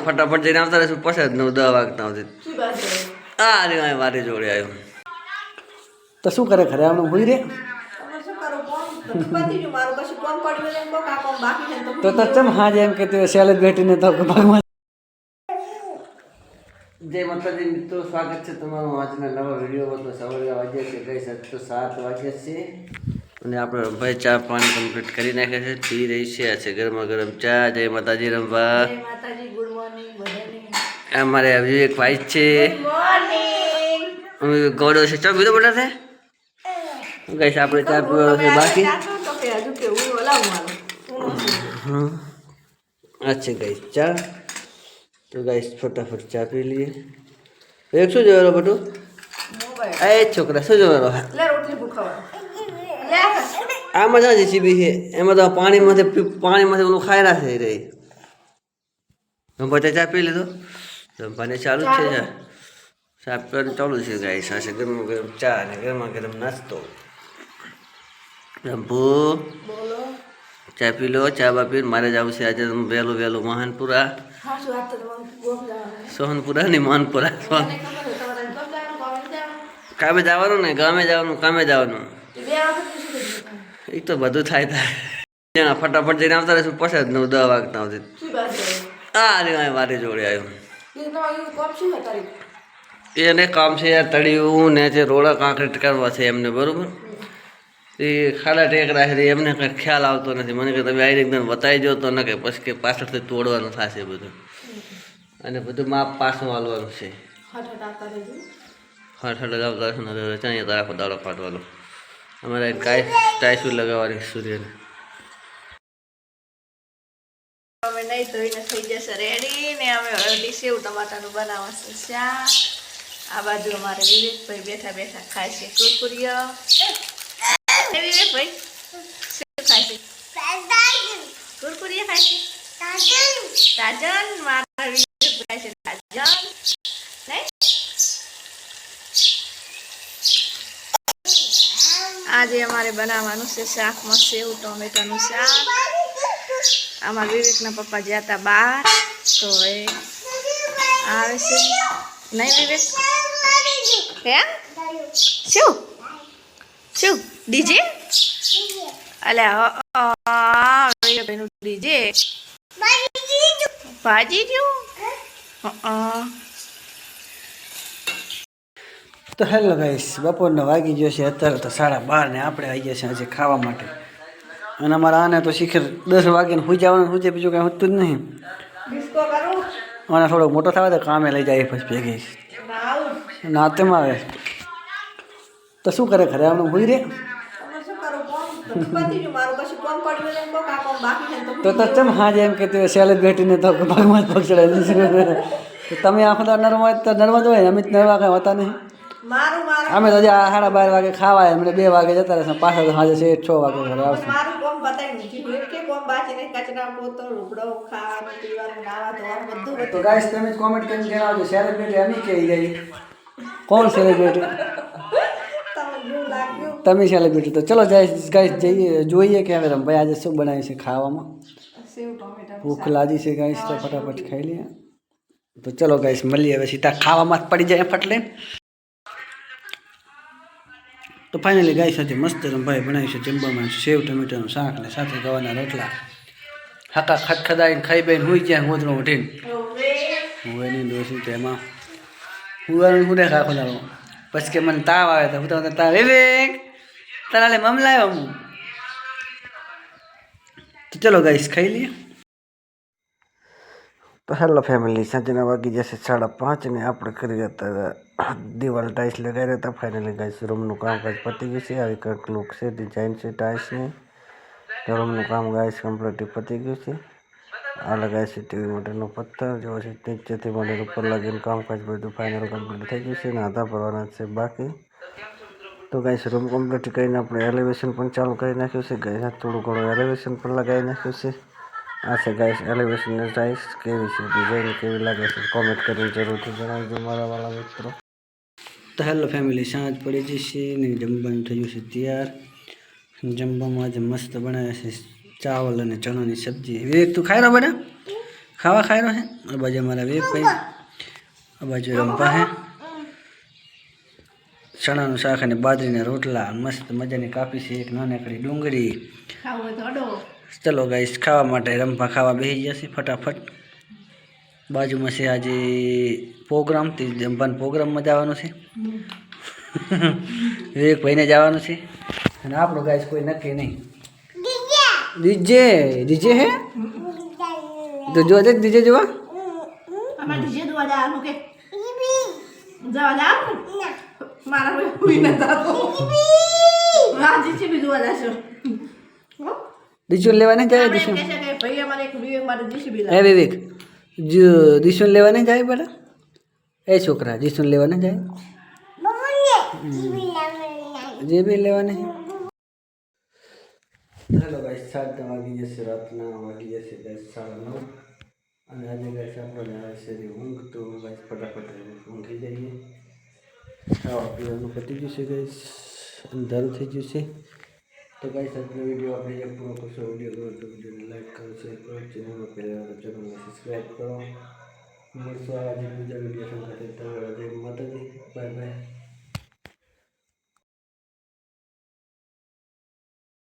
ફટાફટ જઈને આવતા રહેશું પછી જ 9-10 વાગતા સુધી આ રે મારી જોડે આવ્યો તો શું કરે ખરે આમ ભૂઈ રે તો ચમ હા જેમ કે તે સેલિબ્રિટીને તો ભગવાન જય માતાજી મિત્રો, સ્વાગત છે તમારું આજના નવા વિડીયોમાં. તો સવારે વાગ્યા છે કઈ 7 વાગ્યા છે અને આપણે ભાઈ ચા પાણી કમ્પ્લીટ કરી નાખ્યા છે, પી રહી છે. આ છે ગરમા ગરમ ચા. જય માતાજી રંભા. જય માતાજી. ગુડ મોર્નિંગ બધાને. અમારે વિવેક ભાઈ છે. અમે ગોડો છે. ચા પીધો બેટા છે ગઈશ આપણે ચા પીવાનો છે બાકી. અચ્છા ગઈશ ચા. તો ગાઈસ ફટાફટ ચા પી લઈએ. એક શું જોવાનો બટુ? એ છોકરા શું જોવાનો? આમાં જ જીસીબી છે, એમાં તો પાણીમાંથી ઓલું ખાઈ રાખે રહી. બધા ચા પી લીધો. જમવાને ચાલુ જ છે. સાફ કરીને ચાલુ છે ગાઈસ. સાથે ગરમ ગરમ ચા અને ગરમા ગરમ નાસ્તો. રંભુ ચા પી લો. ચા બા પીને મારે જવું છે આજે વહેલું મહાનપુરા. સોહનપુરા ને માનપુરા. કામે જવાનું ને ગામે જવાનું કામે જવાનું એ તો બધું થાય. ફટાફટ જઈને આવતા રહેશું પછી જ 9-10 વાગતા સુધી આ રે મારી જોડે આવ્યો. એને કામ છે યાર તળિયું ને છે રોડા કાંકરીટ કરવા છે એમને, બરોબર. એ ખાડા ટેક રાખે એમને કંઈ ખ્યાલ આવતો નથી. મને કે તમે આવીને એકદમ બતાવી દો તો ન કે પછી કે પાછળથી તોડવાનું થશે બધું, અને બધું માપ પાછું હાલવાનું છે. હઠ આવતા ને ચાંયા તો આખો દાડો કાઢવાનો. અમારે ટાઈસું લગાવવાની સૂર્યને. અમે નહીં ધોઈને થઈ જશે રેડી ને અમે હળદી સેવ ટમાટાનું બનાવશે શાક. આ બાજુ અમારે વિવેકભાઈ બેઠા બેઠા ખાય છે કુરકુરિયા. વિવેકભાઈ શું ખાય છે? કુરકુરિયા ખાય છે. તાજન મારા વિવેકભાઈ ખાય છે તાજન. નહીં આજે અમારે બનાવવાનું છે શાકમાં સેવ ટમેટાનું શાક. અમારા વિવેકના પપ્પા ગયા હતા બહાર તો એ આવે છે. નહીં વિવેક હે શું શું ડીજે? અલ્યા વિવેકભાઈનું ડીજે ભાજી ગયું. તો હેલો ગાઈસ, બપોરનો વાગી ગયો છે અત્યારે તો 12:30 ને આપણે આવી ગયા છે આજે ખાવા માટે. અને અમારા આને તો શિખર 10 વાગ્યાને સુઈ જવાનું શું છે, બીજું કાંઈ હોતું જ નહીં. આને થોડોક મોટો થવા દે, કામે લઈ જાય પછી ભેગી નાતેમાં આવે. તો શું કરે ખરે આમ ભૂઈ રે તો ચમ હા જેમ કે તે સેલિબ્રિટીને તો ભગવાન પગ ચડાવી. તમે આખો તો નરવા જ હોય, અમે જ નરવા કાંઈ હોતા નહીં. અમે તો હજી 12:30 વાગે ખાવાય, અમને 2 વાગે જતા રહેશે. પાછા તો સાંજે 6 વાગે ઘરે આવશે. તો ગાઈસ તમે કોમેન્ટ કરીને જણાવજો સેલિબ્રિટી અમે કે ગઈ કોણ સેલિબ્રિટી? તમે સેલિબ્રિટી. તો ચલો ગાઈસ જઈએ જોઈએ કે હવે ભાઈ આજે શું બનાવ્યું છે ખાવામાં. ભૂખ લાગી છે ગાઈસ તો ફટાફટ ખાઈ લઈએ. તો ચલો ગાઈસ મળીએ હવે સીધા ખાવામાં જ પડી જાય ફટ લઈને. તો ફાઇનલી ગાઈસ સાથે મસ્ત ભાઈ બનાવ્યું છે જમવામાં સેવ ટમેટાનું શાક ને સાથે ગવાના રોટલા. હાકા ખદખદાઈને ખાઈ બેન હુઈ ગયા ગોદડો ઉઠીને. હું એની દોષી તો એમાં હુવાનું હું દેખા ખોદાડો. પછી કે મને તાવ આવે તો હું તાવ વિવેક તારા મમ લાવ્યો હું. તો ચલો ગાઈસ ખાઈ લઈએ. તો હેલો ફેમિલી, સાંજના વાગી જશે 5:30 ને આપણે કરી હતા દિવાલ ટાઇલ્સ લગાવી હતા. ફાઇનલી ગાઈસ રૂમનું કામકાજ પતી ગયું છે. આવી કંઈક લુક છે, ડિઝાઇન છે ટાઇલ્સની. તો રૂમનું કામ ગાઈસ કમ્પ્લીટ પતી ગયું છે. આ લગાય છે ટીવી માટેનો પથ્થર જેવો છે નીચેથી મને ઉપર લાગીને કામકાજ બધું ફાઇનલ કમ્પ્લીટ થઈ ગયું છે અને આધા ભરવાના છે બાકી. તો ગાઈસ રૂમ કમ્પ્લીટ કરીને આપણે એલિવેશન પણ ચાલુ કરી નાખ્યું છે. ગાઈસ થોડું ઘણું એલિવેશન પણ લગાવી નાખ્યું છે. આ છે ગાઈસ એલિવેશનની ટાઇલ્સ કેવી છે, ડિઝાઇન કેવી લાગે છે કોમેન્ટ કરીને જરૂરથી જણાવજો મારા વાળા મિત્રો. તો હેલો ફેમિલી, સાંજ પડી જશે ને જમવાનું થયું છે તૈયાર. જમવામાં આજે મસ્ત બનાવ્યા છે ચાવલ અને ચણાની સબ્જી. વિવેક તું ખાઈ રહ્યો બેટા? ખાવા ખાઈ રહ્યો છે આ બાજુ અમારા વિવેક ભાઈ આ બાજુ રંપા હે ચણાનું શાક અને બાજરીના રોટલા મસ્ત મજાની કાપી છે એક નાનકડી ડુંગળી ખાવું તો અડો ચલો ગાઈસ ખાવા માટે રંપા ખાવા બેસી જશે ફટાફટ બાજુમાં છે આજે પ્રોગ્રામ તે જમવાનું પ્રોગ્રામમાં જવાનું છે વિવેકભાઈને જવાનું છે અને આપણું ગાઈસ કોઈ નક્કી નહીં ડીજે ડીજે હે તો જો દેખ ડીજે જોવા અમારે ડીજે જોવા જવાનું કે જવા જવાનું મારા કોઈ કોઈ ન જાતો રાજી છે બી જોવા જશો ડીશું લેવા નહીં જાય આપણે ડીશું કહે છે કે ભાઈ અમારે એક વિવેક માટે જીસીબી હે વિવેક જો ડીશું લેવા નહીં જાય બેટા એ છોકરા ડીશું લેવા નહીં જાય જે બી લેવા નહીં હેલો ગાઈસ 7 વાગી જશે રાતના વાગી જશે 10:30 અને આજે ગાઈસ આપણે આવે છે ઊંઘ તો ગાઈસ ફટાફટ ઊંઘી જઈએ ખાવા પીવાનું પતી ગયું છે ગાઈસ અંધારું થઈ ગયું છે તો ગાઈસ આજનો વિડીયો આપણે એક પૂરો કરશો વિડીયો ગમે તો વિડીયોને લાઈક કરો શેર કરો ચેનલમાં પહેલા ચેનલને સબસ્ક્રાઈબ કરો મળશું આજે બીજા વિડીયો સાથે તમારા જય માતાજી બાય બાય